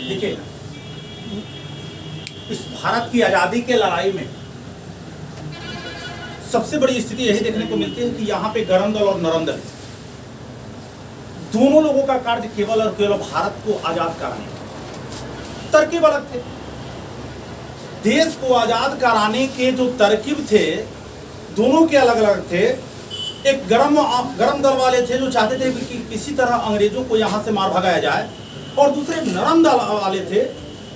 देखिए, इस भारत की आजादी के लड़ाई में सबसे बड़ी स्थिति यही देखने को मिलती है कि यहाँ पे गरम दल और नरम दल दोनों लोगों का कार्य केवल और केवल भारत को आजाद कराने, तरकीब अलग थे। देश को आजाद कराने के जो तरकीब थे दोनों के अलग अलग थे। एक गरम दल वाले थे जो चाहते थे कि किसी तरह अंग्रेजों को यहाँ से मार भगाया जाए, और दूसरे नरम दल वाले थे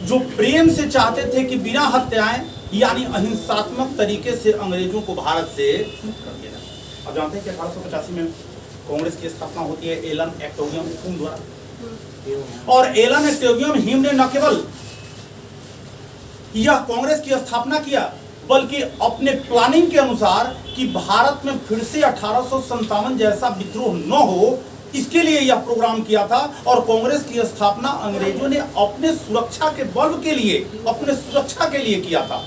जो प्रेम से चाहते थे कि बिना हत्याएं यानी अहिंसात्मक तरीके से अंग्रेजों को भारत से मुक्त कर दिया जाए। अब जानते हैं कि 1885 में कांग्रेस की स्थापना होती है एलन एक्टोवियम हुम द्वारा, और एलन एक्टोवियम हिम ने न केवल यह कांग्रेस की स्थापना किया बल्कि अपने प्लानिंग के अनुसार कि भारत में फिर से 1857 जैसा विद्रोह न हो, इसके लिए यह प्रोग्राम किया था। और कांग्रेस की स्थापना अंग्रेजों ने अपने सुरक्षा के बल के लिए, अपने सुरक्षा के लिए किया था।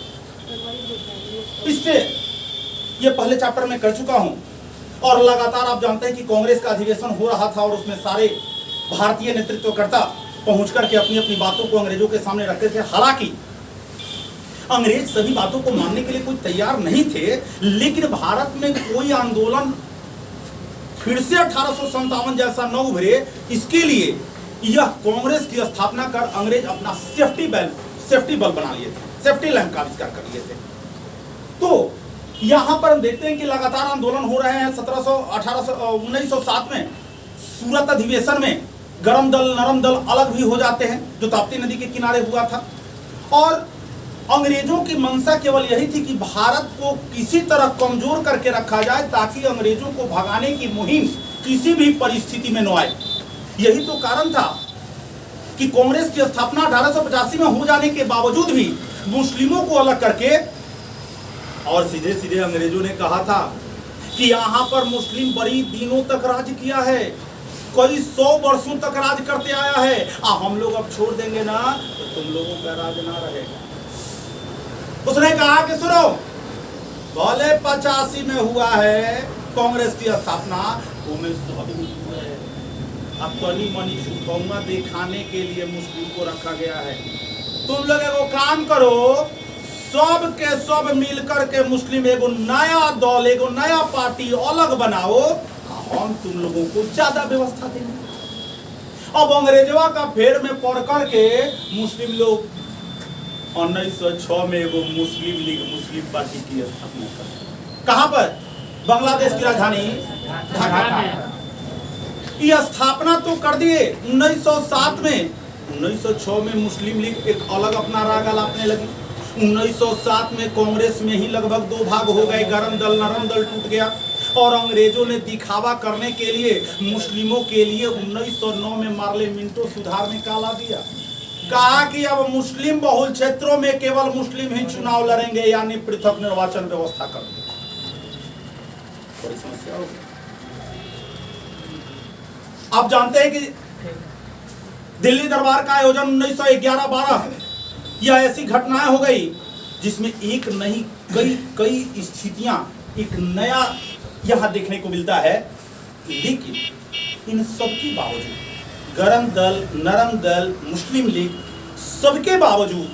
इससे ये पहले चैप्टर में कर चुका हूं, और लगातार आप जानते हैं कि कांग्रेस का अधिवेशन हो रहा था और उसमें सारे भारतीय नेतृत्वकर्ता पहुंच करके अपनी अपनी बातों को अंग्रेजों के सामने रखते थे। हालांकि अंग्रेज सभी बातों को मानने के लिए कोई तैयार नहीं थे, लेकिन भारत में कोई आंदोलन फिर से 1857 जैसा न उभरे, इसके लिए यह कांग्रेस की स्थापना कर अंग्रेज अपना सेफ्टी बल बना लिए थे, सेफ्टी लैंप का आविष्कार कर लिए थे। तो यहां पर हम देखते हैं कि लगातार आंदोलन हो रहे हैं। 1907 में सूरत अधिवेशन में गरम दल नरम दल अलग भी हो जाते हैं, जो ताप्ती नदी के किनारे हुआ था। और अंग्रेजों की मंशा केवल यही थी कि भारत को किसी तरह कमजोर करके रखा जाए ताकि अंग्रेजों को भगाने की मुहिम किसी भी परिस्थिति में न आए। यही तो कारण था कि कांग्रेस की स्थापना 1885 में हो जाने के बावजूद भी मुस्लिमों को अलग करके, और सीधे सीधे अंग्रेजों ने कहा था कि यहाँ पर मुस्लिम बड़ी दिनों तक राज किया है, कई 100 वर्षों तक राज करते आया है, हम लोग अब छोड़ देंगे ना तो तुम लोगों का राज ना रहेगा। उसने कहा कि सुनो, भले 85 में हुआ है कांग्रेस की स्थापना, अपनी मनी छुपौआ दिखाने के लिए मुस्लिम को रखा गया है। तुम लोग एगो काम करो, सब के सब मिलकर के मुस्लिम एगो नया दल, एगो नया पार्टी अलग बनाओ, हम तुम लोगों को ज्यादा व्यवस्था देंगे। अब अंग्रेजवा का फेर में पड़ करके मुस्लिम लोग 1906 में एगो मुस्लिम लीग, मुस्लिम पार्टी की स्थापना कर। कहां पर? बांग्लादेश की राजधानी ढाका में। यह स्थापना तो कर दिए 1907 में। 1906 में मुस्लिम लीग एक अलग अपना राग अलापने लगी। 1907 में कांग्रेस में ही लगभग 2 भाग हो गए, गरम दल नरम दल टूट गया। और अंग्रेजों ने दिखावा करने के लिए मुस्लिमों के लिए 1909 में मार्ले मिंटो सुधार निकाला दिया। कहा कि अब मुस्लिम बहुल क्षेत्रों में केवल मुस्लिम ही चुनाव लड़ेंगे, यानी पृथक निर्वाचन व्यवस्था कर दी। बड़ी समस्या होगी। आप जानते हैं कि दिल्ली दरबार का आयोजन 1911-12, यह ऐसी घटनाएं हो गई जिसमें एक नहीं कई स्थितियां, एक नया यहां देखने को मिलता है। लेकिन इन सबके बावजूद गरम दल नरम दल मुस्लिम लीग सबके बावजूद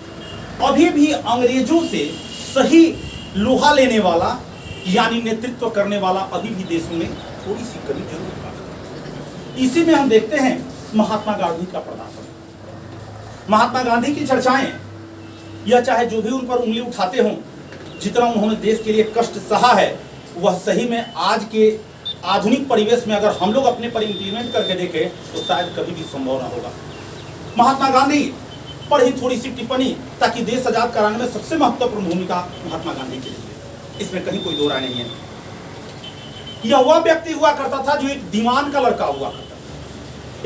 अभी भी अंग्रेजों से सही लोहा लेने वाला यानी नेतृत्व करने वाला अभी भी देशों में थोड़ी सी कमी जरूर है। इसी में हम देखते हैं महात्मा गांधी का पदार्पण। महात्मा गांधी की चर्चाएं, यह चाहे जो भी उन पर उंगली उठाते हों, जितना उन्होंने देश के लिए कष्ट सहा है, वह सही में आज के आधुनिक परिवेश में अगर हम लोग अपने पर इंप्लीमेंट करके देखें तो शायद कभी भी संभव ना होगा। महात्मा गांधी पर ही थोड़ी सी टिप्पणी, ताकि देश आजाद कराने में सबसे महत्वपूर्ण भूमिका महात्मा गांधी की रही, इसमें कहीं कोई दो राय नहीं है। यह वह व्यक्ति हुआ करता था जो एक दीवान का लड़का हुआ करता था।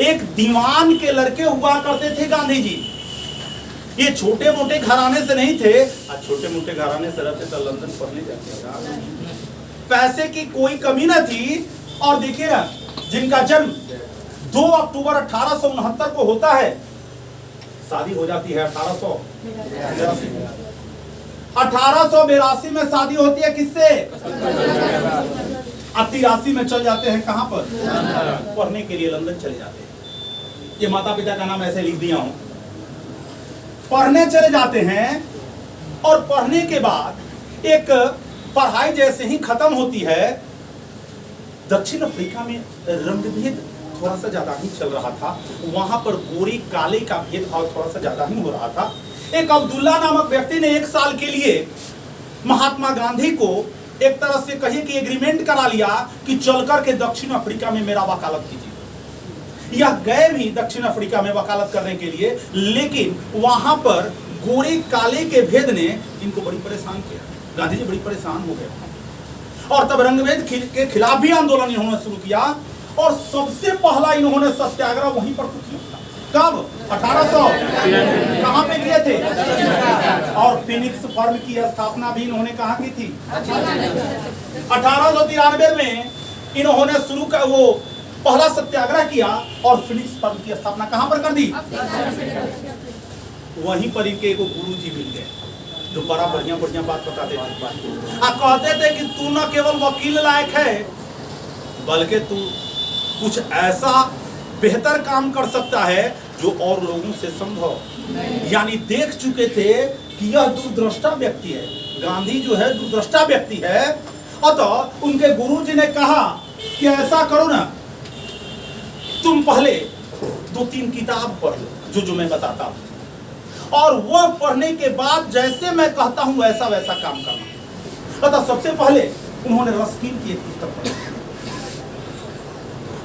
एक दीवान के लड़के हुआ करते थे गांधी जी। ये छोटे मोटे घराने से नहीं थे। छोटे मोटे घराने से रहते तो लंदन पढ़ने जाते, पैसे की कोई कमी न थी। और देखिए ना, जिनका जन्म 2 अक्टूबर 1869 को होता है, शादी हो जाती है 1882 में शादी होती है किससे? 83 में चल जाते हैं कहां पर? पढ़ने के लिए लंदन चले जाते हैं। ये माता पिता का नाम ऐसे लिख दिया हूं। पढ़ने चले जाते हैं और पढ़ने के बाद एक पढ़ाई जैसे ही खत्म होती है, दक्षिण अफ्रीका में रंगभेद थोड़ा सा ज्यादा ही चल रहा था। वहां पर गोरी काले का भेदभाव थोड़ा सा ज्यादा ही हो रहा था। एक अब्दुल्ला नामक व्यक्ति ने 1 साल के लिए महात्मा गांधी को एक तरह से कहिए कि एग्रीमेंट करा लिया कि चलकर के दक्षिण अफ्रीका में मेरा वकालत कीजिए। यह गए भी दक्षिण अफ्रीका में वकालत करने के लिए, लेकिन वहां पर गोरे काले के भेद ने इनको बड़ी परेशान किया। गांधी जी बड़ी परेशान हो गए और तब रंगभेद के खिलाफ भी आंदोलन इन्होंने शुरू किया और सबसे पहला इन्होंने सत्याग्रह वहीं पर किया। कब? 1800 कहां पे किए थे? और फिनिक्स फर्म की स्थापना भी इन्होंने कहां की थी? 1893 में इन्होंने शुरू कर वो पहला सत्याग्रह किया और फिनिक्स फर्म की स्थापना कहां पर कर दी? वहीं पर इनके एक गुरु जी मिल गए जो बड़ा बढ़िया बढ़िया बात बताते थे। कहते थे कि तू न केवल वकील लायक है बल्कि तू कुछ ऐसा बेहतर काम कर सकता है जो और लोगों से संभव। यानी देख चुके थे कि यह दूरदृष्टा व्यक्ति है, गांधी जो है दूरदृष्टा व्यक्ति है। अतः उनके गुरुजी ने कहा कि ऐसा करो ना, तुम पहले 2-3 किताब पढ़ लो जो मैं बताता हूं, और वह पढ़ने के बाद जैसे मैं कहता हूं वैसा वैसा काम करना। अतः सबसे पहले उन्होंने रस्किन की एक पुस्तक पढ़ी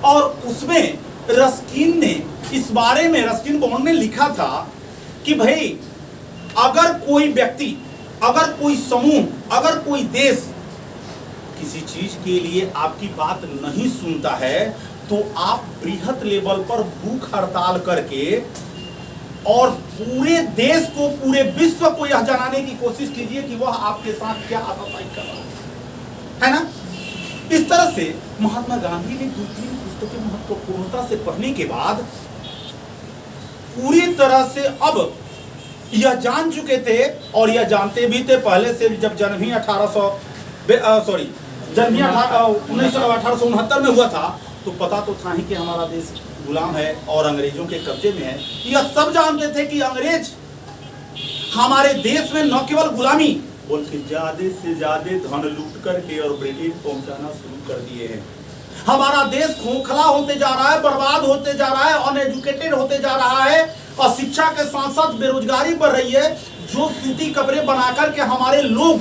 और उसमें रस्किन ने इस बारे में, रस्किन बॉन्ड ने लिखा था कि भाई अगर कोई व्यक्ति, अगर कोई समूह, अगर कोई देश किसी चीज के लिए आपकी बात नहीं सुनता है तो आप बृहत लेवल पर भूख हड़ताल करके और पूरे देश को, पूरे विश्व को यह जनाने की कोशिश कीजिए कि वह आपके साथ क्या आतापाई कर रहा है ना। इस तरह से महात्मा गांधी ने 2-3 पुस्तकें महत्वपूर्णता से पढ़ने के बाद पूरी तरह से अब यह जान चुके थे, और यह जानते भी थे पहले से। जब जन्म ही 1869 में हुआ था तो पता तो था ही कि हमारा देश गुलाम है और अंग्रेजों के कब्जे में है। यह सब जानते थे कि अंग्रेज हमारे देश में न केवल गुलामी बल्कि ज्यादा से ज्यादा धन लूट करके और ब्रिटेन पहुंचाना शुरू कर दिए हैं। हमारा देश खोखला होते जा रहा है, बर्बाद होते जा रहा है, अनएजुकेटेड होते जा रहा है, और शिक्षा के साथ साथ बेरोजगारी बढ़ रही है। जो सूती कपड़े बना करके हमारे लोग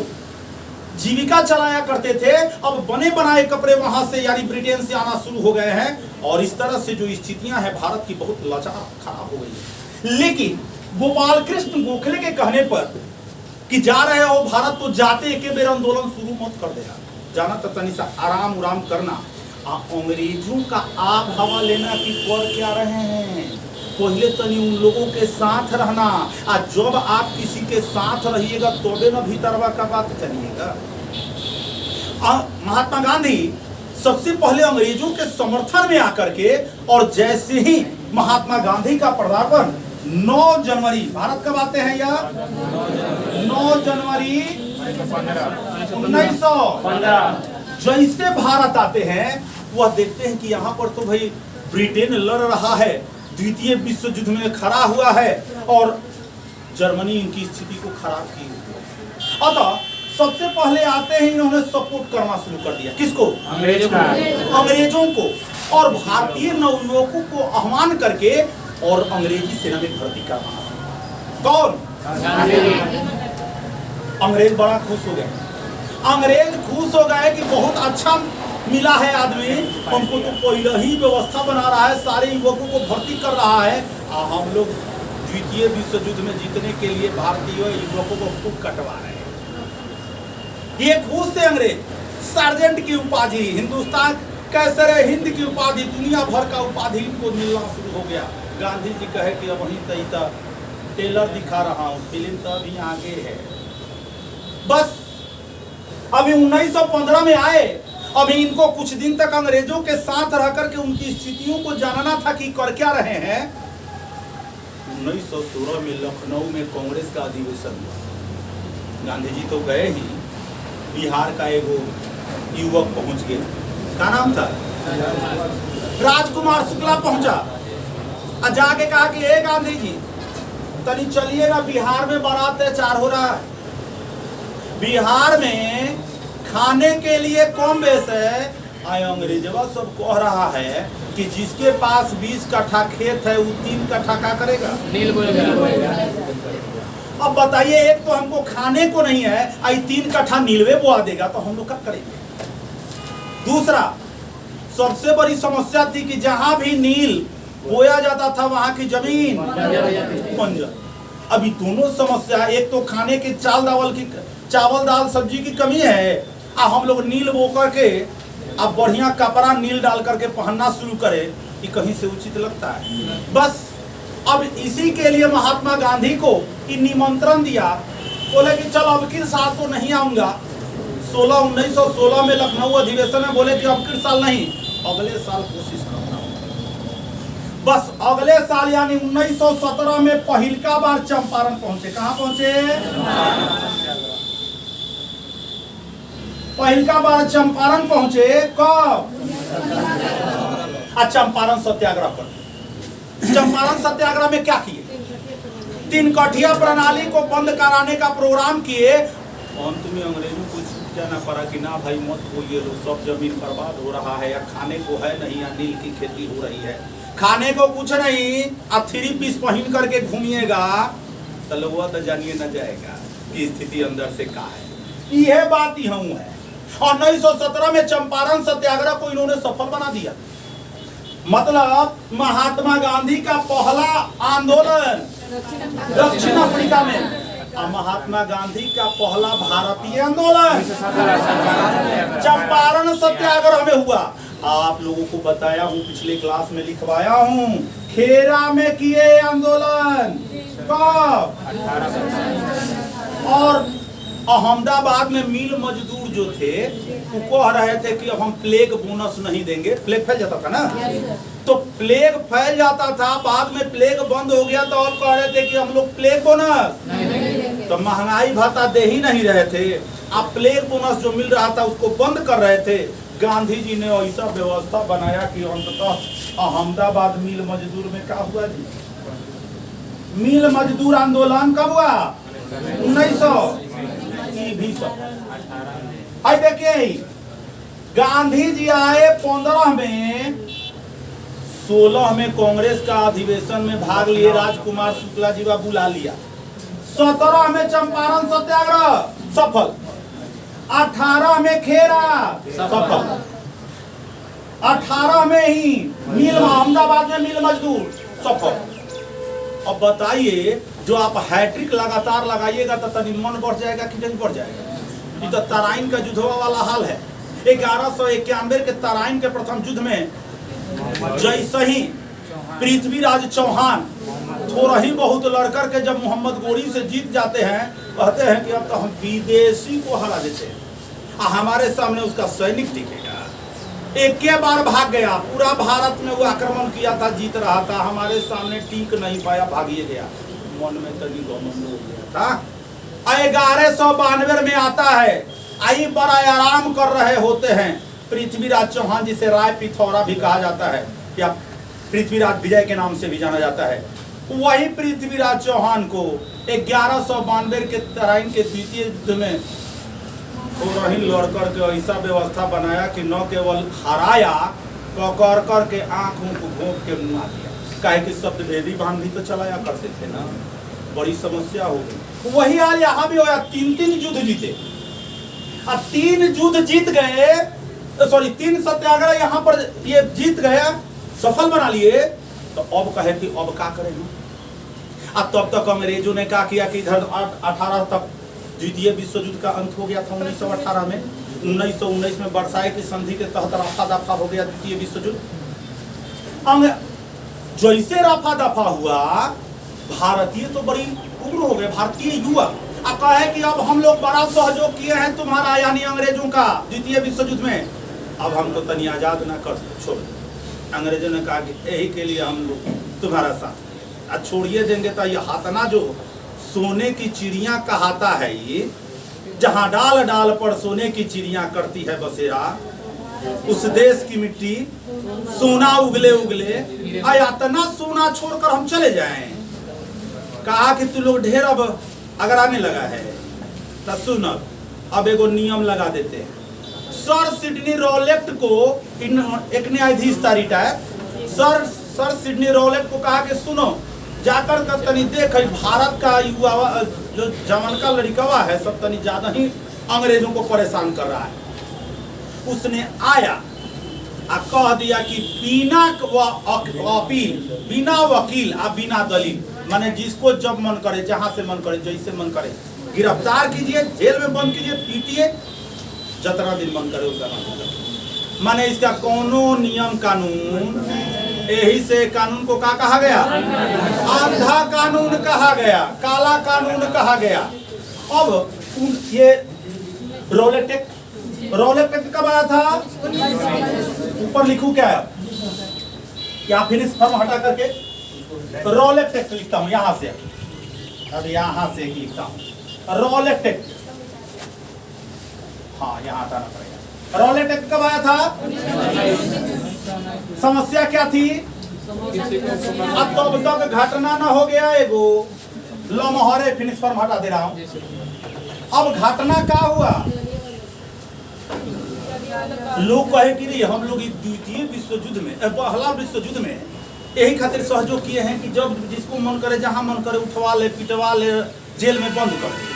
जीविका चलाया करते थे, अब बने बनाए कपड़े वहां से यानी ब्रिटेन से आना शुरू हो गए हैं। और इस तरह से जो स्थितियां हैं भारत की बहुत लाचार, खराब हो गई है। लेकिन गोपाल कृष्ण गोखले के कहने पर कि जा रहे हो भारत तो जाते एक बेर आंदोलन शुरू मत कर देना, जाना तो तनी सा आराम उराम करना, अंग्रेजों का आप हवा लेना कि कर क्या रहे हैं, पहले तनी उन लोगों के साथ रहना। आज जब आप किसी के साथ रहिएगा तबे न भीतरवा का बात करिएगा। महात्मा गांधी सबसे पहले अंग्रेजों के समर्थन में आकर के, और जैसे ही महात्मा गांधी का पदार्पण 9 जनवरी, भारत कब आते हैं यार? 9 जनवरी 1915 जैसे भारत आते हैं वह देखते हैं कि यहाँ पर तो भाई ब्रिटेन लड़ रहा है, द्वितीय विश्व युद्ध में खड़ा हुआ है और जर्मनी इनकी स्थिति को खराब की हुई है। अतः सबसे पहले आते ही इन्होंने सपोर्ट करना शुरू कर दिया। किसको? अंग्रेजों को, और भारतीय नवयुवकों को आह्वान करके और अंग्रेजी सेना में भर्ती करना। कौन? अंग्रेज बड़ा खुश हो गए। अंग्रेज खुश हो गए कि बहुत अच्छा मिला है आदमी, हमको तो पहले ही व्यवस्था बना रहा है, सारे युवकों को भर्ती कर रहा है, हम लोग द्वितीय विश्व युद्ध में जीतने के लिए भारतीय युवकों को खूब कटवा रहे हैं। ये खुश थे अंग्रेज। सार्जेंट की उपाधि, हिंदुस्तान कैसर हिंद की उपाधि, दुनिया भर का उपाधि इनको मिलना शुरू हो गया। गांधी जी कहे कि अब वहीं तक टेलर दिखा रहा हूँ, फिल्म तो अभी आगे है। बस अभी 1915 में आए, अभी इनको कुछ दिन तक अंग्रेजों के साथ रह करके उनकी स्थितियों को जानना था कि कर क्या रहे हैं। 1916 में लखनऊ में कांग्रेस का अधिवेशन हुआ। गांधी जी तो गए ही, बिहार का एक युवक पहुंच गया, क्या नाम था? राजकुमार शुक्ला पहुंचा और जाके कहा कि हे गांधी जी, तनी चलिए ना, बिहार में बड़ा अत्याचार हो रहा है। बिहार में खाने के लिए कम बेस है। अंग्रेजवा सब कह रहा है कि जिसके पास 20 कट्ठा खेत है वो 3 कट्ठा क्या करेगा, नील बोएगा। अब बताइए, एक तो हमको खाने को नहीं है, आई 3 कट्ठा नीलवे बोआ देगा तो हम लोग क्या करेंगे। दूसरा, सबसे बड़ी समस्या थी कि जहां भी नील बोया जाता था वहां की जमीन बंजर। अभी दोनों समस्या, एक तो खाने के चावल दाल सब्जी की कमी है, हम लोग नील बो करके अब बढ़िया कपड़ा नील डाल करके पहनना शुरू करे, ये कहीं से उचित लगता है। बस अब इसी के लिए महात्मा गांधी को निमंत्रण दिया, बोले कि चलो अब किस साल तो नहीं आऊंगा। 1916 में लखनऊ अधिवेशन में बोले कि अब किस साल नहीं, अगले साल कोशिश करना। बस अगले साल यानी 1917 में पहलका बार चंपारण पहुंचे। कहां पहुंचे? पहलका बार चंपारण पहुंचे। कब? चंपारण सत्याग्रह पर। चंपारण सत्याग्रह में क्या किए? 3 कठिया प्रणाली को बंद कराने का प्रोग्राम किए। अंत में अंग्रेजों को जाना पड़ा कि ना भाई मत बोलिए, लोग सब जमीन बर्बाद हो रहा है, या खाने को है नहीं, या नील की खेती हो रही है, खाने को कुछ नहीं, अब 3 पीस पहन करके घूमिएगा तो लोग तो जानिए न जाएगा कि स्थिति अंदर से क्या है। यह बात ही हम है। और 1917 में चंपारण सत्याग्रह को इन्होंने सफल बना दिया। मतलब महात्मा गांधी का पहला आंदोलन दक्षिण अफ्रीका में, और महात्मा गांधी का पहला भारतीय आंदोलन चंपारण सत्याग्रह में हुआ। आप लोगों को बताया हूँ, पिछले क्लास में लिखवाया हूँ, खेरा में किए आंदोलन कब, और अहमदाबाद में मिल मजदूर जो थे वो कह रहे थे कि अब हम प्लेग बोनस नहीं देंगे। प्लेग फैल जाता था ना, तो प्लेग फैल जाता था, बाद में प्लेग बंद हो गया तो और कह रहे थे कि हम लोग प्लेग बोनस, तो महंगाई भत्ता दे ही नहीं रहे थे। अब प्लेग बोनस जो मिल रहा था उसको बंद कर रहे थे। गांधी जी ने ऐसा व्यवस्था बनाया कि अंततः अहमदाबाद मिल मजदूर में क्या हुआ जी, मिल मजदूर आंदोलन कब हुआ? 1900 भी सब। देखिए, गांधी जी आए 15 में, 16 में कांग्रेस का अधिवेशन में भाग लिए, राजकुमार शुक्ला जी का बुला लिया। 17 में चंपारण सत्याग्रह सफल, 18 में खेरा सफल, 18 में ही मिल अहमदाबाद में मिल मजदूर सफल। अब बताइए, जो आप हैट्रिक लगातार लगाइएगा तो तनी मन बढ़ जाएगा कि नहीं बढ़ जाएगा? ये तो तराइन का युद्धवा वाला हाल है। 1191 के तराइन के प्रथम युद्ध में जैसे ही पृथ्वीराज चौहान थोड़ा ही बहुत लड़कर के जब मोहम्मद गोरी से जीत जाते हैं, कहते हैं कि अब तो हम विदेशी को हरा देते हैं, हमारे सामने उसका सैनिक टिकेगा। एक के बार भाग गया, पूरा भारत में वो आक्रमण किया था, जीत रहा था, हमारे सामने टिक नहीं पाया, भागिए गया। मन में तनी घमंड हो गया था। 1192 में आता है, आई बड़ा आराम कर रहे होते हैं पृथ्वीराज चौहान, जिसे राय पिथौरा भी कहा जाता है या पृथ्वीराज विजय के नाम से भी जाना जाता है। वही पृथ्वीराज चौहान को 1192 के तराइन के द्वितीय युद्ध में वही लड़कर के ऐसा व्यवस्था बनाया कि न केवल हराया, पकड़ कर के आंख मुंह घोंप के मुआ दिया। काहे कि शब्द भेदी बांध भी तो चलाया करते थे ना, बड़ी समस्या हो गई। वही हाल यहाँ भी होया, 3 युद्ध जीते। अब 3 युद्ध जीत गए, सॉरी 3 सत्याग्रह यहाँ पर ये जीत गए, सफल बना लिए, तो अब कहे कि अब क्या करेंगे। अब तब तक अंग्रेजों ने क्या किया कि इधर 18 तक द्वितीय विश्व युद्ध का अंत हो गया था 1918 में। 1919 में वर्साई की संधि के तहत रफा दफा हो गया द्वितीय विश्व युद्ध। जैसे रफा दफा हुआ, भारतीय तो बड़ी उग्र हो गए, भारतीय युवा अब कहे कि अब हम लोग बड़ा सहयोग किए हैं तुम्हारा, यानी अंग्रेजों का द्वितीय विश्व युद्ध में, अब हमको तनी आजाद ना कर छोड़। अंग्रेजों ने कहा कि यही के लिए हम लोग तुम्हारा साथ छोड़िए देंगे तो ये हाथना जो सोने की चिड़िया कहाता है, ये जहाँ डाल डाल पर सोने की चिड़िया करती है बसेरा, उस देश की मिट्टी सोना उगले उगले, इतना सोना छोड़कर हम चले जाएं। कहा कि तू लोग ढेर अब अगर आने लगा है तो सुन, अब एगो नियम लगा देते हैं। सर सिडनी रॉलेट को एक न्यायाधीश था रिटायर, सर सिडनी रॉलेट को कहा कि सुनो, जाकर कर तनी देख भारत का युवा जो जवान का लड़कवा है सब तनी ज्यादा ही अंग्रेजों को परेशान कर रहा है। उसने आया और कह दिया कि बिना अपील, बिना वकील और बिना दलील, माने जिसको जब मन करे, जहां से मन करे, जैसे मन करे गिरफ्तार कीजिए, जेल में बंद कीजिए, पीटिए, जितना दिन मन करे उतना। माने इसका कोनो नियम कानून, यही से कानून को क्या कहा गया? अंधा कानून कहा गया, काला कानून कहा गया। अब ये रॉलेट एक्ट कब आया था? ऊपर लिखूं क्या है? या फिनिश फॉर्म हटा करके रॉलेट एक्ट लिखता हूं यहां से, अब यहां से लिखता हूं रॉलेट एक्ट। हाँ, यहां हटाना पड़ेगा। रॉलेट एक्ट कब आया था? समस्या क्या थी? अब तब तक घटना ना हो गया एगो, लो मोहरे फिनिश फॉर्म हटा दे रहा हूं। अब घटना क्या हुआ? लोग कहे कि नहीं, हम लोग द्वितीय विश्व युद्ध में, पहला विश्व युद्ध में यही खातिर सहयोग किए हैं कि जब जिसको मन करे, जहां मन करे उठवा ले, पिटवा ले, जेल में बंद कर दे।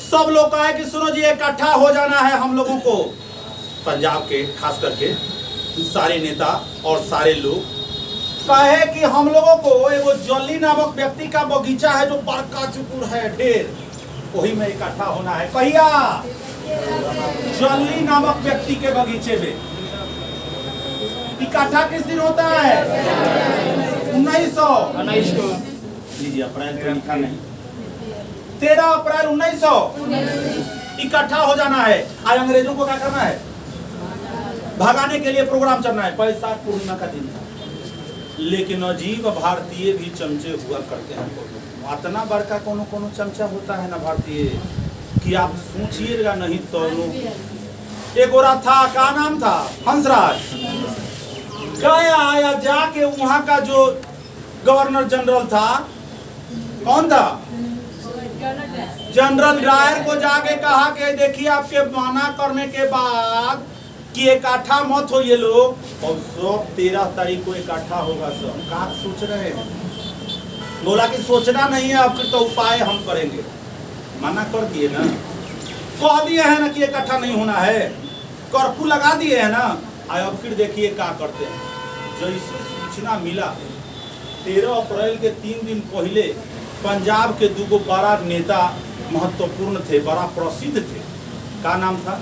सब लोग कहे कि सुनो जी, इकट्ठा हो जाना है हम लोगों को। पंजाब के खास करके सारे नेता और सारे लोग कहे कि हम लोगों को एगो जॉली नामक व्यक्ति का बगीचा है जो बड़का चुकुर है ढेर, वही में इकट्ठा होना है। कहिया? जॉली नामक व्यक्ति के बगीचे में इकट्ठा किस दिन होता है? 1900 लीजिए, अप्रैल तो लिखा नहीं, 13 अप्रैल 1900 इकट्ठा हो जाना है। आज अंग्रेजों को क्या करना है? भगाने के लिए प्रोग्राम चलना है। बैसाख पूर्णिमा का दिन था, लेकिन अजीब भारतीय भी चमचे हुआ करते हैं। इतना बड़का कोनो कोनो चमचा होता है ना भारतीय कि आप सोचिएगा नहीं। तो एक गोरा था, क्या नाम था? हंसराज। गया आया जाके वहां का जो गवर्नर जनरल था, कौन था? जनरल डायर को जाके कहा कि देखिए, आपके माना करने के बाद कि इकट्ठा मत हो ये लोग, और सब 13 तारीख को इकट्ठा होगा। सब क्या सोच रहे हैं? बोला कि सोचना नहीं है, अब फिर तो उपाय हम करेंगे। मना कर दिए ना, कह दिए है ना कि इकट्ठा नहीं होना है, कर्फ्यू लगा दिए है ना। अब फिर देखिए क्या करते हैं। जैसे सूचना मिला, 13 अप्रैल के 3 दिन पहले पंजाब के दो बड़ा नेता महत्वपूर्ण थे, बड़ा प्रसिद्ध थे। क्या नाम था?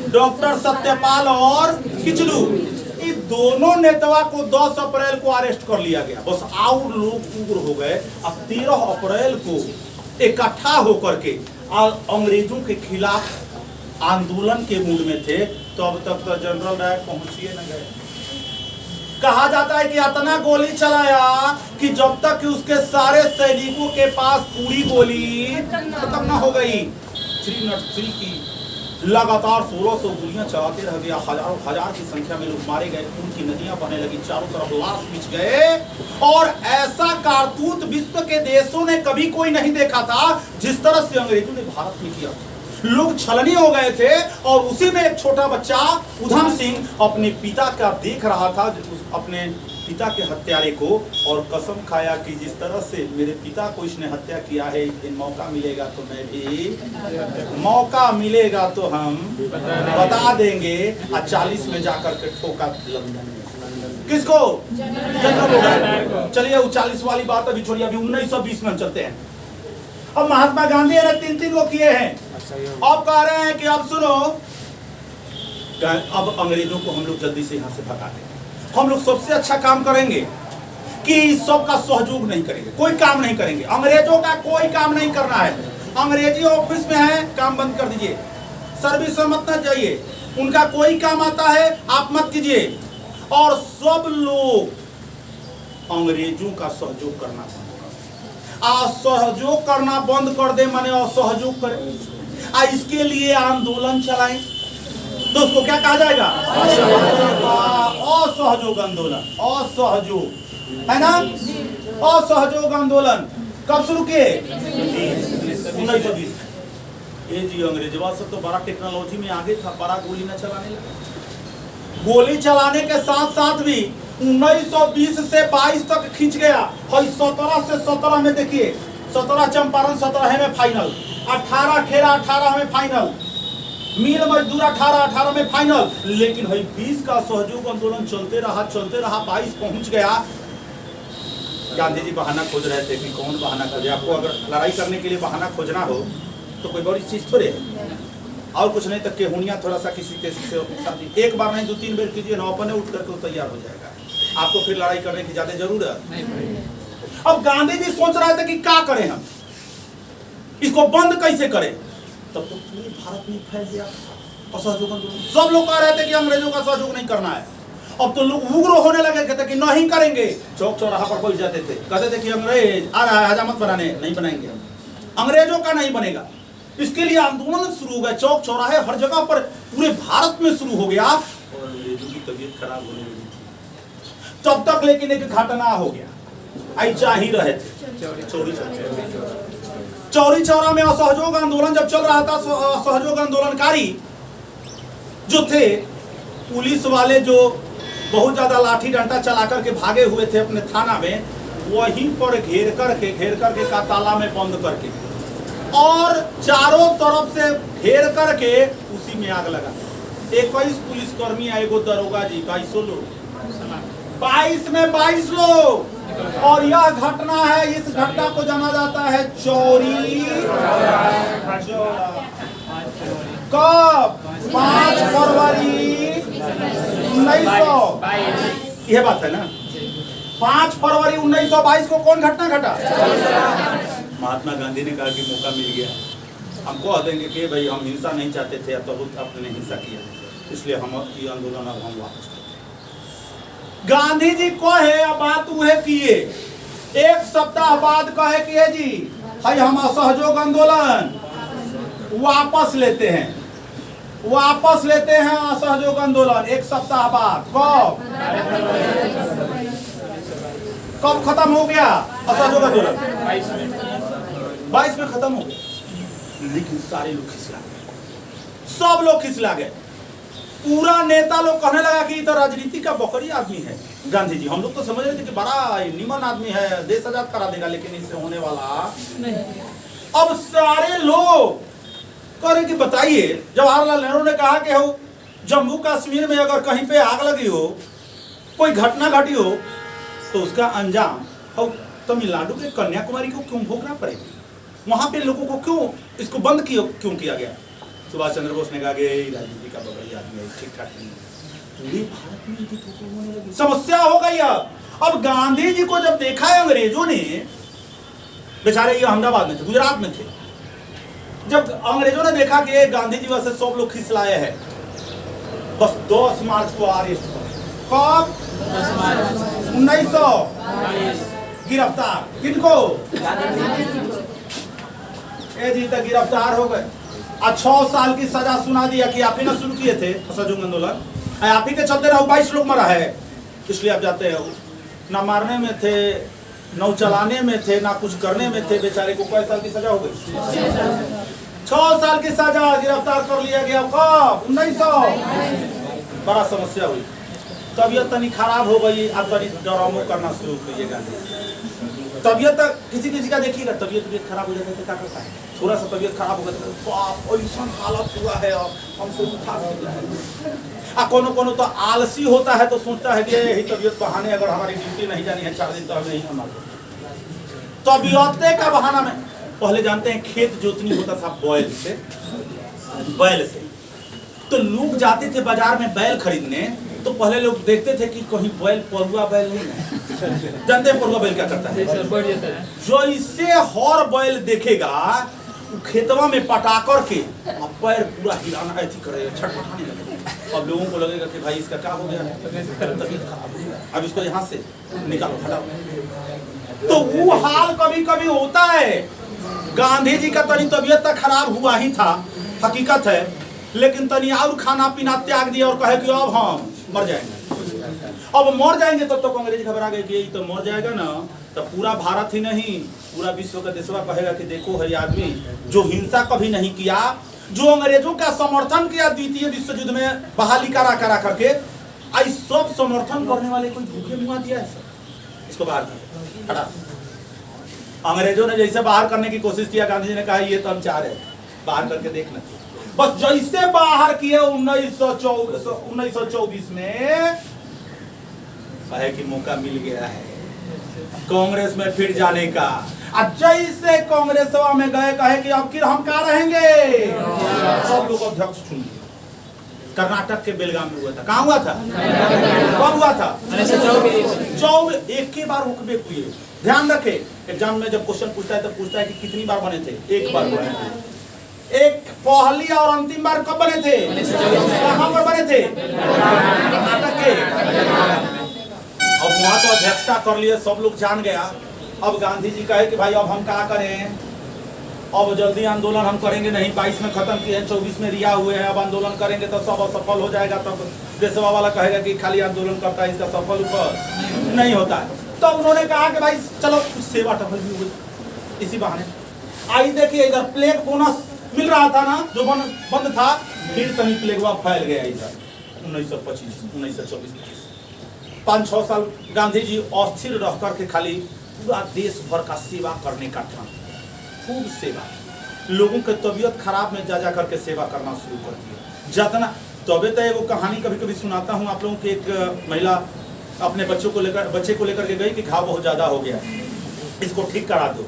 डॉक्टर सत्यपाल और किचलू। इन दोनों नेताओं को 10 अप्रैल को अरेस्ट कर लिया गया। बस और लोग उग्र हो गए। अब 13 अप्रैल को इकट्ठा होकर के अंग्रेजों के खिलाफ आंदोलन के मूड में थे। तो अब तक तो जनरल डायर पहुंचिए न गए। कहा जाता है कि इतना गोली चलाया कि जब तक कि उसके सारे सैनिकों के पास पूरी गोली खत्म न हो गई। श्री की लगातार 1600 गोलियां चलाते रह गया। हजारों हजार की संख्या में लोग मारे गए, खून की नदियां बहने लगी, चारों तरफ लाश बिछ गए। और ऐसा कारतूत विश्व के देशों ने कभी कोई नहीं देखा था जिस तरह से अंग्रेजों ने भारत में किया। लोग छलनी हो गए थे। और उसी में एक छोटा बच्चा उधम सिंह अपने पिता का देख रहा था, अपने पिता के हत्यारे को, और कसम खाया कि जिस तरह से मेरे पिता को इसने हत्या किया है, इन मौका मिलेगा तो मैं भी, मौका मिलेगा तो हम बता देंगे। और 40 में जाकर के ठोका लंदन में। किसको? General Dyer. चलिए वो 40 वाली बात अभी छोड़िए, अभी 1920 में हम चलते हैं। अब महात्मा गांधी ने 3 वो किए हैं। अब कह रहे हैं कि अब सुनो, अब अंग्रेजों को हम लोग जल्दी से यहाँ से भगा देंगे। हम लोग सबसे अच्छा काम करेंगे कि सबका सहयोग नहीं करेंगे, कोई काम नहीं करेंगे। अंग्रेजों का कोई काम नहीं करना है। अंग्रेजी ऑफिस में है, काम बंद कर दीजिए। सर्विस में मत न जाइए, उनका कोई काम आता है आप मत कीजिए। और सब लोग अंग्रेजों का सहयोग करना बंद कर, असहयोग करना बंद कर दे, माने असहयोग करें। इसके लिए आंदोलन चलाएं तो उसको क्या कहा जाएगा? असहयोग आंदोलन। असहयोग है ना। असहयोग आंदोलन कब शुरू किए? 1920। ये जी अंग्रेजवा सब तो बड़ा टेक्नोलॉजी में आगे था, बड़ा गोली न चलाने लगा। गोली चलाने के साथ साथ भी 1920 से 22 तक खींच गया। 17 से 17 में देखिए, 17 चंपारण 17 में फाइनल, 18 खेरा 18 में फाइनल, मील मजदूर 18 में फाइनल। लेकिन 20 का सहयोग आंदोलन चलते रहा 22 पहुंच गया। गांधी जी बहाना खोज रहे थे कि कौन बहाना खोजे। आपको अगर लड़ाई करने के लिए बहाना खोजना हो तो कोई बड़ी चीज थोड़े है, और कुछ नहीं तो केहुनिया थोड़ा सा किसी से शादी एक बार नहीं 2-3 बार कीजिए ना, अपने उठ करके वो तैयार हो जाएगा। आपको फिर लड़ाई करने की ज्यादा जरूरत नहीं। अब गांधी जी सोच रहे थे कि क्या करें, हम इसको बंद कैसे करें। तब तो पूरे भारत में फैल गया असहयोग आंदोलन। सब लोग कह रहे थे कि अंग्रेजों का सहयोग नहीं करना है। अब तो लोग उग्र होने लगे, कहते कि नहीं करेंगे। चौक चौराहा पर बैठ जाते थे, कहते थे कि अंग्रेज आ रहा है, हजामत बनाने नहीं बनाएंगे हम, अंग्रेजों का नहीं बनेगा। इसके लिए आंदोलन शुरू हो गया, चौक चौराहे हर जगह पर पूरे भारत में शुरू हो गया। और अंग्रेजों की तबीयत खराब होने लगी तब तक। लेकिन एक घटना हो गया, ऐसा ही रहे थे चौरी चौरा में असहयोग आंदोलन जब चल रहा था। असहयोग आंदोलनकारी जो थे, पुलिस वाले जो बहुत ज्यादा लाठी डंडा चला करके भागे हुए थे अपने थाना में, वहीं पर घेर करके का ताला में बंद करके और चारों तरफ से घेर करके उसी में आग लगा। 21 पुलिसकर्मी एगो दरोगा जी, 22 लोग, 22 में 22 लोग। और यह घटना है, इस घटना को जाना जाता है चौरी चौरा। कब? 5 फरवरी 1900। यह बात है ना, 5 फरवरी 1922 को कौन घटना घटा? महात्मा गांधी ने कहा कि मौका मिल गया, हम कह देंगे कि भाई हम हिंसा नहीं चाहते थे, तो आपने हिंसा किया, इसलिए हम ये आंदोलन अब हम वापस करते। गांधी जी कहे बात उहे किए, एक सप्ताह बाद कहे कि जी भाई हम असहयोग आंदोलन वापस लेते हैं असहयोग आंदोलन। एक सप्ताह बाद कब खत्म हो गया असहयोग आंदोलन? 22 में खत्म हो गया। लेकिन सारे लोग खिसला गए, सब लोग खिसला गए। पूरा नेता लोग कहने लगा कि तो राजनीति का बकरी आदमी है गांधी जी। हम लोग तो समझ रहे थे कि बड़ा निमन आदमी है, देश आजाद करा देगा, लेकिन इससे होने वाला नहीं। अब सारे लोग कह रहे कि बताइए, जवाहरलाल नेहरू ने कहा कि हो जम्मू कश्मीर में अगर कहीं पे आग लगी हो, कोई घटना घटी हो, तो उसका अंजाम हो तमिलनाडु के कन्याकुमारी को क्यों भोगना पड़ेगा? वहां पे लोगों को क्यों इसको बंद क्यों किया गया? सुभाष चंद्र बोस ने कहा कि राजनीति का बकरी आदमी है, ठीक ठाक नहीं। पूरे भारत में इनकी ठोकर होने लगी, समस्या हो गई। अब गांधी जी को जब देखा है अंग्रेजों ने, बेचारे ये अहमदाबाद में थे, गुजरात में थे, जब अंग्रेजों ने देखा कि गांधी जी वैसे सब लोग खिसलाए हैं, बस 10 मार्च को अरेस्ट कर। कब? 1900 गिरफ्तार। किनको? ए जी तक गिरफ्तार हो गए। 6 साल की सजा सुना दिया कि आप ही ना शुरू किए थे असहयोग आंदोलन, आप ही के चलते रहो 22 लोग मरा है, इसलिए आप जाते हो। ना मारने में थे, न चलाने में थे, ना कुछ करने में थे। बेचारे को कई साल की सजा हो गई? 6 साल की सजा, गिरफ्तार कर लिया गया। कब? 1900। बड़ा समस्या हुई, तबीयत तनी खराब हो गई, अब तनी डरामो करना शुरू किए गांधी। तबीयत किसी का देखिएगा, तबीयत खराब हो जाता है तो क्या करता है? थोड़ा सा तबीयत खराब हो गया, बाप ऐसा हालत हुआ है, अब हमसे उठा है। कोनो तो आलसी होता है, तो सोचता है कि यही तबीयत बहाने अगर हमारी ड्यूटी नहीं जानी है 4 दिन तो हमें ही हमारे तबीयत का बहाना में। पहले जानते हैं खेत जोतनी होता था बैल से, तो लोग जाते थे बाजार में बैल खरीदने, तो पहले लोग देखते थे कि कहीं बैल परुआ बैल नहीं है। जानते हैं परुआ बैल क्या करता है? जो इससे हर बैल देखेगा खेतवा में पटा करके पैर पूरा हिलाना ऐसी करेगा, छटपटाने लगेगा। अब लोगों को लगेगा कि भाई इसका क्या हो गया, तबीयत खराब हो गया, अब इसको यहाँ से निकालो, हटाओ। तो वो हाल कभी कभी होता है। गांधी जी का तनी तबीयत तक खराब हुआ ही था, हकीकत है, लेकिन तनी और खाना पीना त्याग दिया और कहे कि अब हम मर जाएंगे। अब मर जाएंगे तब तो अंग्रेज घबरा गए कि ये तो मर जाएगा ना, तो पूरा भारत ही नहीं पूरा विश्व का देशवा कहेगा कि देखो है आदमी जो हिंसा कभी नहीं किया, जो अंग्रेजों का समर्थन किया द्वितीय विश्व युद्ध में बहाली करा करके, आई सब समर्थन करने वाले कोई भूखे मुआ दिया है सर, इसको बाहर कर। अंग्रेजों ने जैसे बाहर करने की कोशिश किया, गांधी जी ने कहा ये तो हम चाह रहे बाहर करके देखना, बस जैसे बाहर किए 1924 में कहे कि मौका मिल गया है कांग्रेस में फिर जाने का। अब जैसे कांग्रेस में गए कहे कि अब फिर हम कहाँ रहेंगे, सब लोग अध्यक्ष चुन लिए। कर्नाटक के बेलगाम में हुआ था, कहाँ हुआ था, कब हुआ था, 1924। एक के बार रुकबे हुए। ध्यान रखे एग्जाम में जब क्वेश्चन पूछता है तो पूछता है कि कितनी बार बने थे, एक बार बने थे। एक पहली और अंतिम बार कब बने थे, कहाँ पर बने थे, कर्नाटक के। अब वहां तो अध्यक्षता कर लिए, सब लोग जान गया। अब गांधी जी कहे कि भाई अब हम क्या करें, अब जल्दी आंदोलन हम करेंगे नहीं, 22 में खत्म किए हैं, 24 में रिहा हुए हैं, अब आंदोलन करेंगे तो सब असफल हो जाएगा, तब देशवा वाला कहेगा कि खाली आंदोलन करता है, इसका सफल ऊपर नहीं होता है। तो उन्होंने कहा कि भाई चलो कुछ सेवा टफल भी हुई इसी बहाने। आई देखिए इधर प्लेग बोनस मिल रहा था ना जो बंद था, फिर तनी प्लेगवा फैल गया इधर 1925 1924 5-6 साल गांधी जी अस्थिर रह करके खाली पूरा देश भर का सेवा करने का था, खूब सेवा, लोगों के तबीयत खराब में जा करके सेवा करना शुरू कर दिया जितना। तबे तो वो कहानी कभी कभी सुनाता हूँ आप लोगों की। एक महिला अपने बच्चे को लेकर के गई कि घाव बहुत ज्यादा हो गया, इसको ठीक करा दो।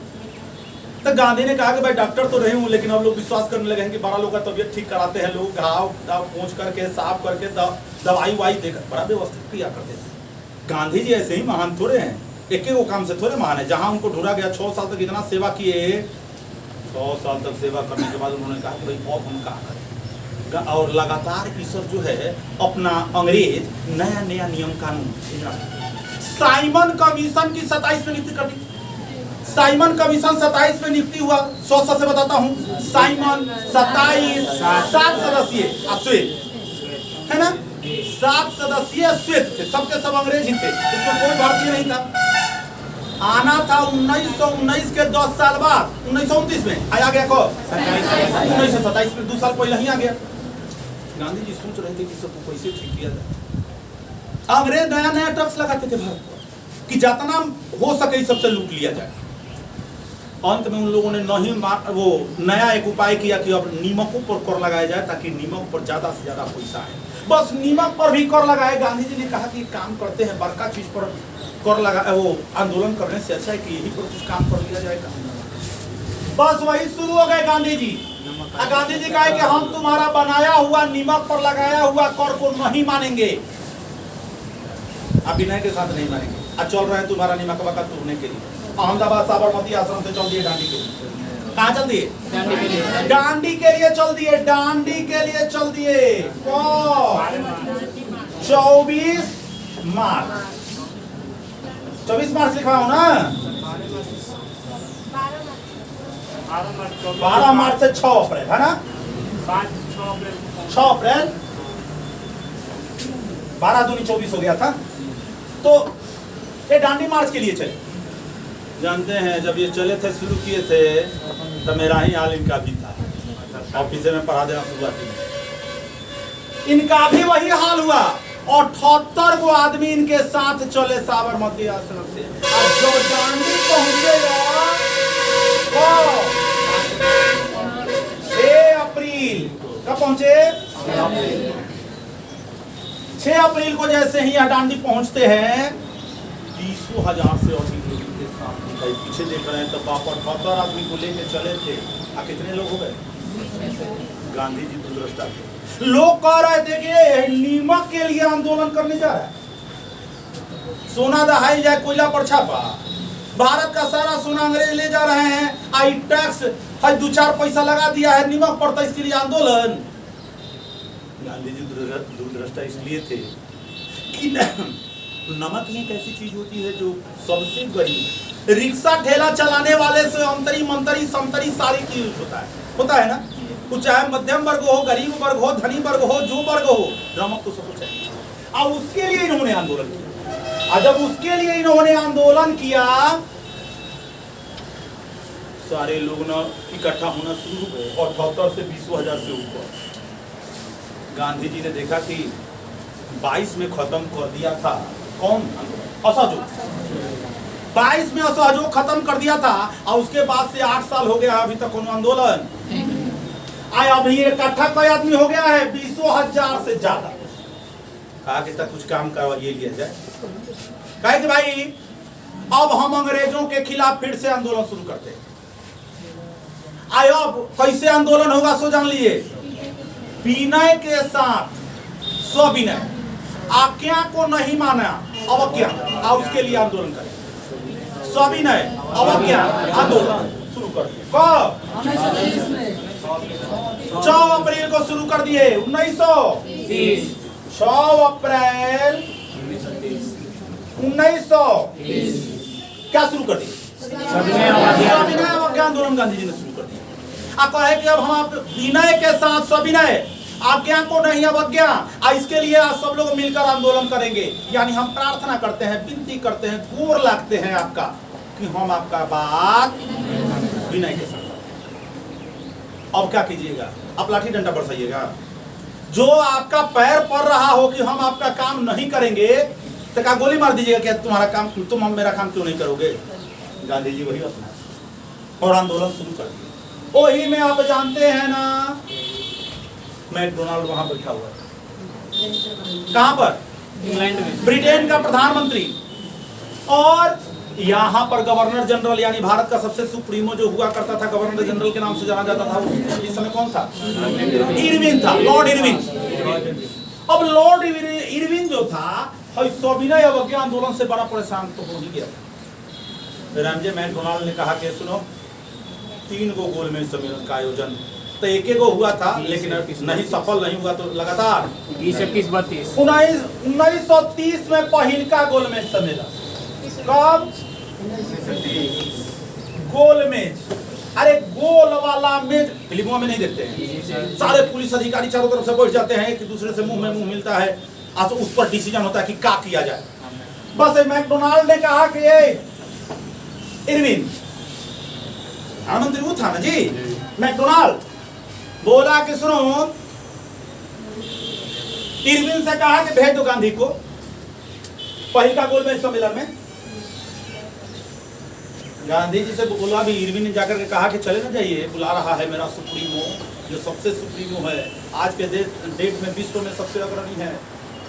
तो गांधी ने कहा कि भाई डॉक्टर तो नहीं हूँ, लेकिन अब लोग विश्वास करने लगे हैं कि बड़ा लोग का तबीयत ठीक कराते हैं, लोग घाव पहुँच करके साफ करके दवाई वाई देकर बड़ा व्यवस्थित किया करते थे। गांधी जी ऐसे ही महान थोड़े हैं, एक एक काम से थोड़े महान है। जहां उनको ढूंढा गया 6 साल तक इतना सेवा किए, 6 साल तक सेवा करने के बाद उन्होंने कहा कि भाई अब हम क्या करें। और लगातार ईश्वर जो है अपना अंग्रेज नया नया नियम कानून, साइमन कमीशन की 27 में नियुक्ति कर दी। साइमन कमीशन 27 में नियुक्ति हुआ, 100 से बताता हूँ। साइमन 27 7 सदस्यीय श्वेत है ना, 7 सदस्यीय श्वेत थे, सबके सब अंग्रेज ही थे, इसमें कोई भारतीय नहीं था। आना था 1919 के 10 साल बाद 1929 में आ गया, कब 1927 में, 2 साल पहले ही आ गया। गांधी जी सोच रहे थे कि सबको कैसे ठीक किया जाए। अंग्रेज नया नया टैक्स लगाते थे भारत पर कि जितना हो सके सबसे लूट लिया जाए। अंत में उन लोगों ने नहीं वो नया एक उपाय किया कि अब नीमकों पर कर लगाया जाए ताकि नीमक पर ज्यादा से ज्यादा पैसा आए। बस नीमक पर भी कर लगाए। गांधी जी ने कहा कि काम करते हैं, बड़का चीज पर कर लगा, वो आंदोलन करने से अच्छा है कि यही पर कुछ काम कर लिया जाएगा। बस वही शुरू हो गए गांधी जी। गांधी जी कहे कि हम तुम्हारा बनाया हुआ नीमक पर लगाया हुआ कर को नहीं मानेंगे, आप विनय के साथ नहीं मानेंगे। आज चल रहे हैं तुम्हारा नीमक का तोड़ने के लिए। अहमदाबाद साबरमती आश्रम से चल दिए डांडी के लिए। कहाँ चल दिए? डांडी के लिए चल दिए, डांडी के लिए चल दिए। 24 मार्च 24 मार्च लिखा हो ना, 12 मार्च से 6 अप्रैल है ना, 6 अप्रैल 12 दूनी 24 हो गया था। तो ये डांडी मार्च के लिए चले। जानते हैं जब ये चले थे, शुरू किए थे, तो मेरा ही हाल इनका भी था, ऑफिस में पढ़ा देना शुरुआती में। इनका भी वही हाल हुआ। 78 को आदमी इनके साथ चले साबरमती आश्रम से। अब जो डांडी पहुंचेगा 6 अप्रैल, कब पहुंचे? 6 अप्रैल को जैसे ही डांडी पहुंचते हैं, 30,000 से अधिक लोग इनके साथ दिखाई। पीछे देख रहे हैं तो 78 आदमी को लेके चले थे। कितने लोग हो गए? गांधी जी दूरदृष्टा थे। लोग कह रहे थे कि नीमक के लिए आंदोलन करने जा रहा है, सोना दहाई जाए, कोयला पर छापा, भारत का सारा सोना अंग्रेज ले जा रहे हैं, आई टैक्स 2-4 पैसा लगा दिया है नीमक पर, तो इसके लिए आंदोलन। गांधी जी दूरदृष्टा इसलिए थे कि नमक ही एक ऐसी चीज होती है जो सबसे गरीब, रिक्शा ठेला चलाने वाले से अंतरी मंतरी संतरी सारी चीज होता है ना, वो चाहे मध्यम वर्ग हो, गरीब वर्ग हो, धनी वर्ग हो, जो वर्ग हो, नमक तो सबको चाहिए। और उसके लिए इन्होंने आंदोलन किया। और जब उसके लिए इन्होंने आंदोलन किया, सारे लोग ना इकट्ठा होना शुरू हुए, 78 से 20,000 से ऊपर। गांधी जी ने देखा कि 22 में खत्म कर दिया था, कौन? असहयोग। 22 में असहयोग खत्म कर दिया था, और उसके बाद से 8 साल हो गया, अभी तक कोनो आंदोलन। अभी इकट्ठा कई आदमी हो गया है, 20,000 से ज्यादा। कहा कि तक कुछ काम करवाइए लिया जाए। कहे कि भाई अब हम अंग्रेजों के खिलाफ फिर से आंदोलन शुरू करते हैं। अब कैसे आंदोलन होगा सो जान लिए, विनय के साथ सविनय। आज्ञा को नहीं माना, अवज्ञा, और उसके लिए आंदोलन करें। सविनय अवज्ञा आंदोलन शुरू कर दिए। कब? 6 अप्रैल को शुरू कर दिए, 1930। 6 अप्रैल 1930 क्या शुरू कर दिए? सविनय अवज्ञा आंदोलन गांधी जी ने शुरू कर दिया। आप कहे कि अब हम विनय के साथ सविनय, आज्ञा को नहीं अवज्ञा, इसके लिए आज सब लोग मिलकर आंदोलन करेंगे। यानी हम प्रार्थना करते हैं, विनती करते हैं, गोर लगते हैं आपका कि हम आपका बात विनय के साथ। अब क्या कीजिएगा? आप लाठी डंडा बरसाइएगा। जो आपका पैर पड़ रहा हो कि हम आपका काम नहीं करेंगे, तो क्या गोली मार दीजिएगा क्या तुम्हारा काम, तुम हम मेरा काम क्यों नहीं करोगे? गांधी जी वही अपना और आंदोलन शुरू कर दिया। वही में आप जानते हैं ना, मैकडोनाल्ड वहां बैठा हुआ है। कहां पर? इंग्लैंड में। ब्रिटेन का प्रधानमंत्री, और यहाँ पर गवर्नर जनरल, यानी भारत का सबसे सुप्रीमो जो हुआ करता था, गवर्नर जनरल के नाम से जाना जाता था, इस समय कौन था? इरविन था, लॉर्ड इरविन। अब लॉर्ड इरविन जो था, सविनय अवज्ञा आंदोलन से बड़ा परेशान तो हो ही गया। रामजे मैकडोनाल्ड ने कहा कि सुनो, 3 गो गोलमेज सम्मेलन का आयोजन, तो एक गो हुआ था, लेकिन नहीं सफल नहीं हुआ, तो लगातार 1930 में पहिल का गोलमेज सम्मेलन। कब? गोलमेज। अरे गोल वाला मेज फिल्मों में नहीं देखते हैं, सारे पुलिस अधिकारी चारों तरफ से बैठ जाते हैं, एक दूसरे से मुंह में मुंह मिलता है, तो उस पर डिसीजन होता है कि क्या किया जाए। बस मैकडोनाल्ड ने कहा कि इरविन, प्रधानमंत्री वो था ना जी, मैकडोनाल्ड बोला कि सुनो, इरविन से कहा कि भेज दो गांधी को पहिल का गोलमेज सम्मेलन में। गांधी जी से बोला भी, इरविन ने जाकर के कहा कि चले ना जाइए, बुला रहा है मेरा सुप्रीमो, जो सबसे सुप्रीमो है आज के डेट में, विश्व में सबसे अग्रणी है।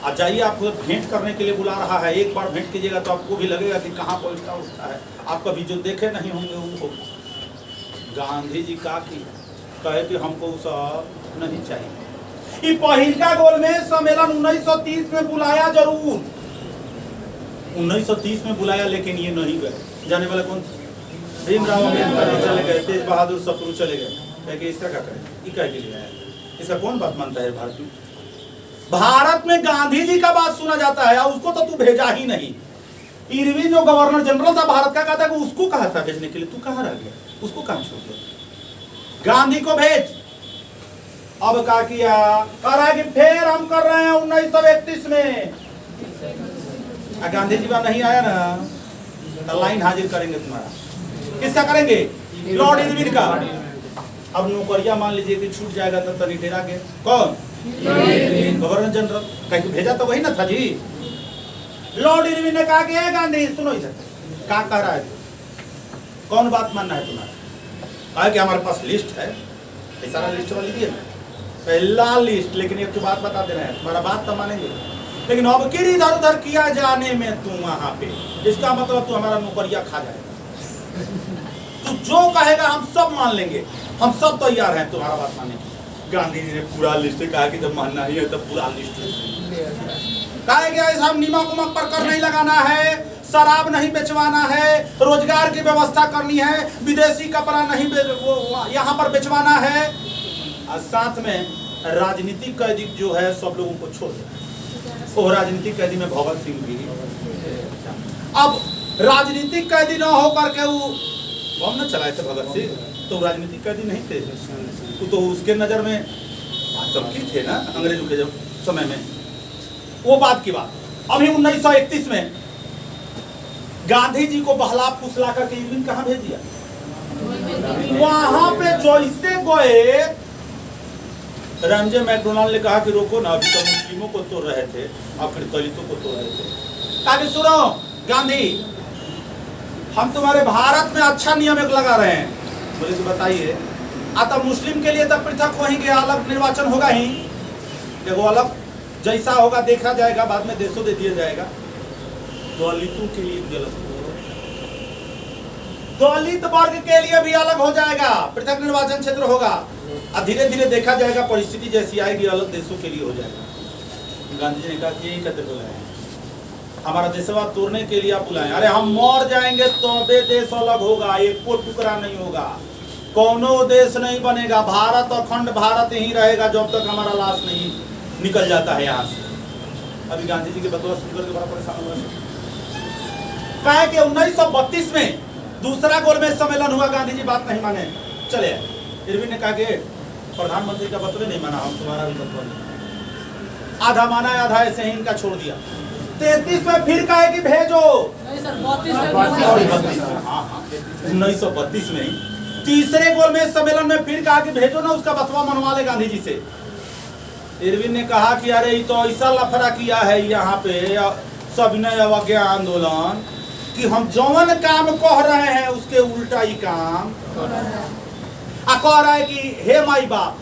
आज जाइए, आपको भेंट करने के लिए बुला रहा है। एक बार भेंट कीजिएगा तो आपको भी लगेगा कि कहाँ पहुँचता उठता है, आप कभी जो देखे नहीं होंगे वो। गांधी जी का की कहे कि हमको सब नहीं चाहिए। ये पहिल का गोलमेज सम्मेलन 1930 में बुलाया जरूर, 1930 में बुलाया, लेकिन ये नहीं गए। जाने वाला कौन थे? भीमराव अम्बेडकर चले गए, तेज बहादुर सप्रू चले गए। कहे कि इसका क्या करें, ये कह के लिए आया, इसका कौन बात मानता है? भारत में, भारत में गांधी जी का बात सुना जाता है, उसको तो तू भेजा ही नहीं। इरविन जो गवर्नर जनरल था भारत का, कहता है कि उसको कहा था भेजने के लिए, तू कहाँ रह गया, उसको कहाँ छोड़ दिया, गांधी को भेज। अब क्या किया? कह रहा है कि फिर हम कर रहे हैं 1931 में। गांधी जी बात नहीं आया ना, तो लाइन हाजिर करेंगे तुम्हारा। किसका करेंगे? लॉर्ड इरविन का। अब नौकरिया मान लीजिए कि छूट जाएगा, तब तनी डेरा के कौन? Governor general. कहीं भेजा तो वही ना था जी। लॉर्ड इरविन ने कहा कि गांधी सुनो, इधर क्या कह रहा है, कौन बात मानना है तुम्हारा? कहा कि हमारे पास लिस्ट है, सारा लिस्ट वाला लीजिए, पहला लिस्ट। लेकिन एक बात बता दे रहे हैं, तुम्हारा बात तो मानेंगे, लेकिन अब किर इधर उधर किया जाने में तुम वहां पे, इसका मतलब तू हमारा नौकरिया खा जाएगा। तू जो कहेगा हम सब मान लेंगे, हम सब तैयार हैं तुम्हारा बात मानने की। गांधी जी ने पूरा लिस्ट कहा कि जब मानना ही है तब पूरा लिस्ट कहा गया, हम नीमक उमक पर कर नहीं लगाना है, शराब नहीं बेचवाना है, रोजगार की व्यवस्था करनी है, विदेशी कपड़ा नहीं यहाँ पर बेचवाना है, और साथ में राजनीतिक कैदी जो है सब लोगों को छोड़ देना। वो राजनीतिक कैदी में भगत सिंह भी। अब राजनीतिक कैदी न होकर के वो बम न चलाए थे भगत सिंह, तो राजनीतिक कैदी नहीं थे, तो उसके नजर में चमकी थे ना अंग्रेजों के जब समय में। वो बात की बात। अभी 1931 में गांधी जी को बहला फुसला करके इरविन कहां भेज दिया? वहां पे जैसे गए, रमजे मैकडोनाल्ड ने कहा कि रोको ना, अभी तो मुस्लिमों को तोड़ रहे थे, आखिर दलितों को तोड़ रहे थे। कहा कि सुनो गांधी, हम तुम्हारे भारत में अच्छा नियम एक लगा रहे हैं। बोले तो बताइए। आता मुस्लिम के लिए तो पृथक हो ही गया, अलग निर्वाचन होगा ही। देखो अलग जैसा होगा देखा जाएगा, बाद में देशों दे दिया जाएगा। दलितों के लिए भी अलग, दलित वर्ग के लिए भी अलग हो जाएगा, पृथक निर्वाचन क्षेत्र होगा। और धीरे धीरे देखा जाएगा, परिस्थिति जैसी आएगी अलग देशों के लिए हो जाएगा। गांधी जी ने कहा कि यही कहते बुलाए, हमारा देशवा तोड़ने के लिए आप बुलाए। अरे हम मर जाएंगे तो बे देश अलग होगा, एक को टुकड़ा नहीं होगा, कौनो देश नहीं बनेगा। भारत और खंड भारत ही रहेगा जब तक हमारा लाश नहीं निकल जाता है यहाँ से। अभी गांधी जी के बतौर सुनकर के बड़ा परेशान हुआ। कहा कि 1932 में दूसरा गोलमेज सम्मेलन हुआ, गांधी जी बात नहीं माने चले। इरविन ने कहा कि प्रधानमंत्री का बतवा नहीं माना, हम तुम्हारा भी बतवा नहीं। आधा माना आधा ऐसे ही इनका छोड़ दिया। 33 में फिर कहा कि भेजो, 1932 में तीसरे गोलमेज सम्मेलन में फिर कहा कि भेजो ना, उसका बतवा मनवा ले गांधी जी से। इरविन ने कहा कि अरे ये तो ऐसा लफड़ा किया है यहाँ पे सविनय अवज्ञा आंदोलन कि हम जौन काम कह रहे हैं उसके उल्टा ही काम कह रहा है कि हे माई बाप,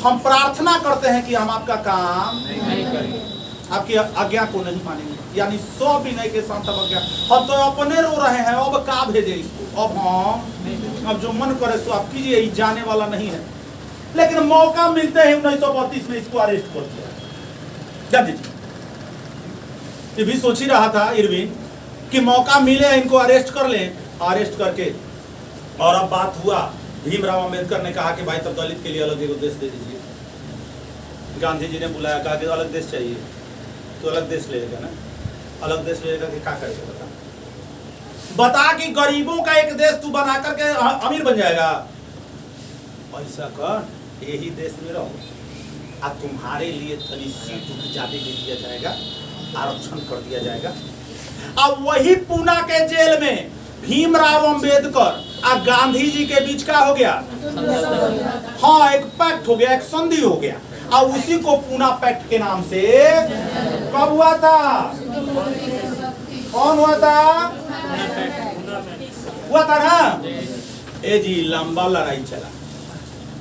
हम प्रार्थना करते हैं कि हम आपका काम नहीं करेंगे, आपकी आज्ञा को नहीं मानेंगे। यानी सविनय के साथ अवज्ञा। हम तो अपने रो रहे हैं, अब का भेजे इसको, अब जो मन करे सो आप कीजिए, ये जाने वाला नहीं है। लेकिन मौका मिलते ही 1932 में इसको अरेस्ट कर दिया गांधी जी। ये भी सोच ही रहा था इरविन कि मौका मिले इनको अरेस्ट कर लें। अरेस्ट करके और अब बात हुआ, भीमराव अंबेडकर ने कहा कि भाई तब दलित के लिए अलग एक देश दे दीजिए। गांधी जी ने बुलाया, कहा कि अलग देश चाहिए तो अलग देश लेगा ना, अलग देश लेगा कि क्या करेगा बता कि गरीबों का एक देश तू बना करके अमीर बन जाएगा। ऐसा कर, यही देश में रहो, अब तुम्हारे लिए थोड़ी सीट ज्यादा दे दिया जाएगा, आरक्षण कर दिया जाएगा। अब वही पूना के जेल में भीमराव अंबेडकर और गांधी जी के बीच क्या हो गया? हाँ, एक पैक्ट हो गया, एक संधि हो गया। और उसी को पूना पैक्ट के नाम से कब हुआ था? कौन हुआ था? हुआ था ना? ए जी, लंबा लड़ाई चला।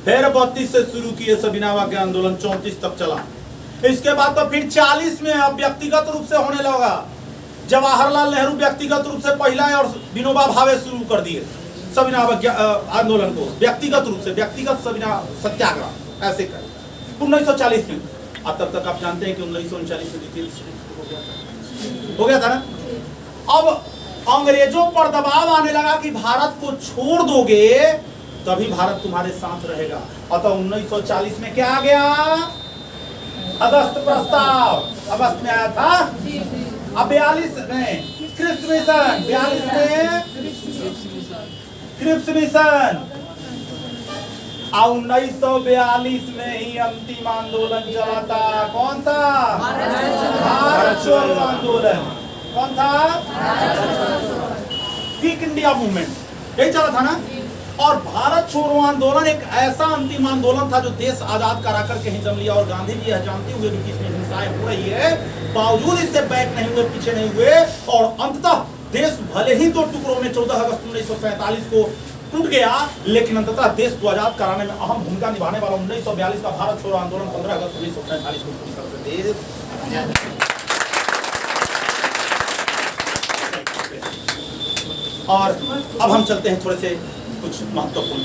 फिर 32 से शुरू किए सविनय अवज्ञा आंदोलन, 34 तक चला। इसके बाद तो फिर 40 में अब व्यक्तिगत रूप से होने लगा। जवाहरलाल नेहरू व्यक्तिगत रूप से पहला और विनोबा भावे शुरू कर दिए सविनय अवज्ञा आंदोलन को, व्यक्तिगत रूप से, व्यक्तिगत सविनय सत्याग्रह ऐसे कर 1940 में। अब तब तक आप जानते हैं कि 1939 में हो गया था ना। अब अंग्रेजों पर दबाव आने लगा कि भारत को छोड़ दोगे तभी भारत तुम्हारे साथ रहेगा। और तो 1940 में क्या आ गया? अगस्त प्रस्ताव, अगस्त में आया था। अब 42 में क्रिप्स मिशन, 42 में क्रिप्स मिशन, और 1942 में ही अंतिम आंदोलन चला था। कौन था? भारत छोड़ो आंदोलन। कौन था? क्विट इंडिया मूवमेंट, यही चला था ना। और भारत छोड़ो आंदोलन एक ऐसा अंतिम आंदोलन था जो देश आजाद करा करके ही जम लिया। और गांधी जी यह जानते हुए भी किसमें हिंसाएं हो रही है, बावजूद इससे बैक नहीं हुए, पीछे नहीं हुए। और अंततः देश भले ही 2 टुकड़ों में 14 अगस्त 1947 को टूट गया, लेकिन अंततः देश को आजाद कराने में अहम भूमिका निभाने वाला 1942 का भारत छोड़ो आंदोलन 15 अगस्त 1947 को पूरी तरह से देश। और अब हम चलते हैं थोड़े से कुछ महत्वपूर्ण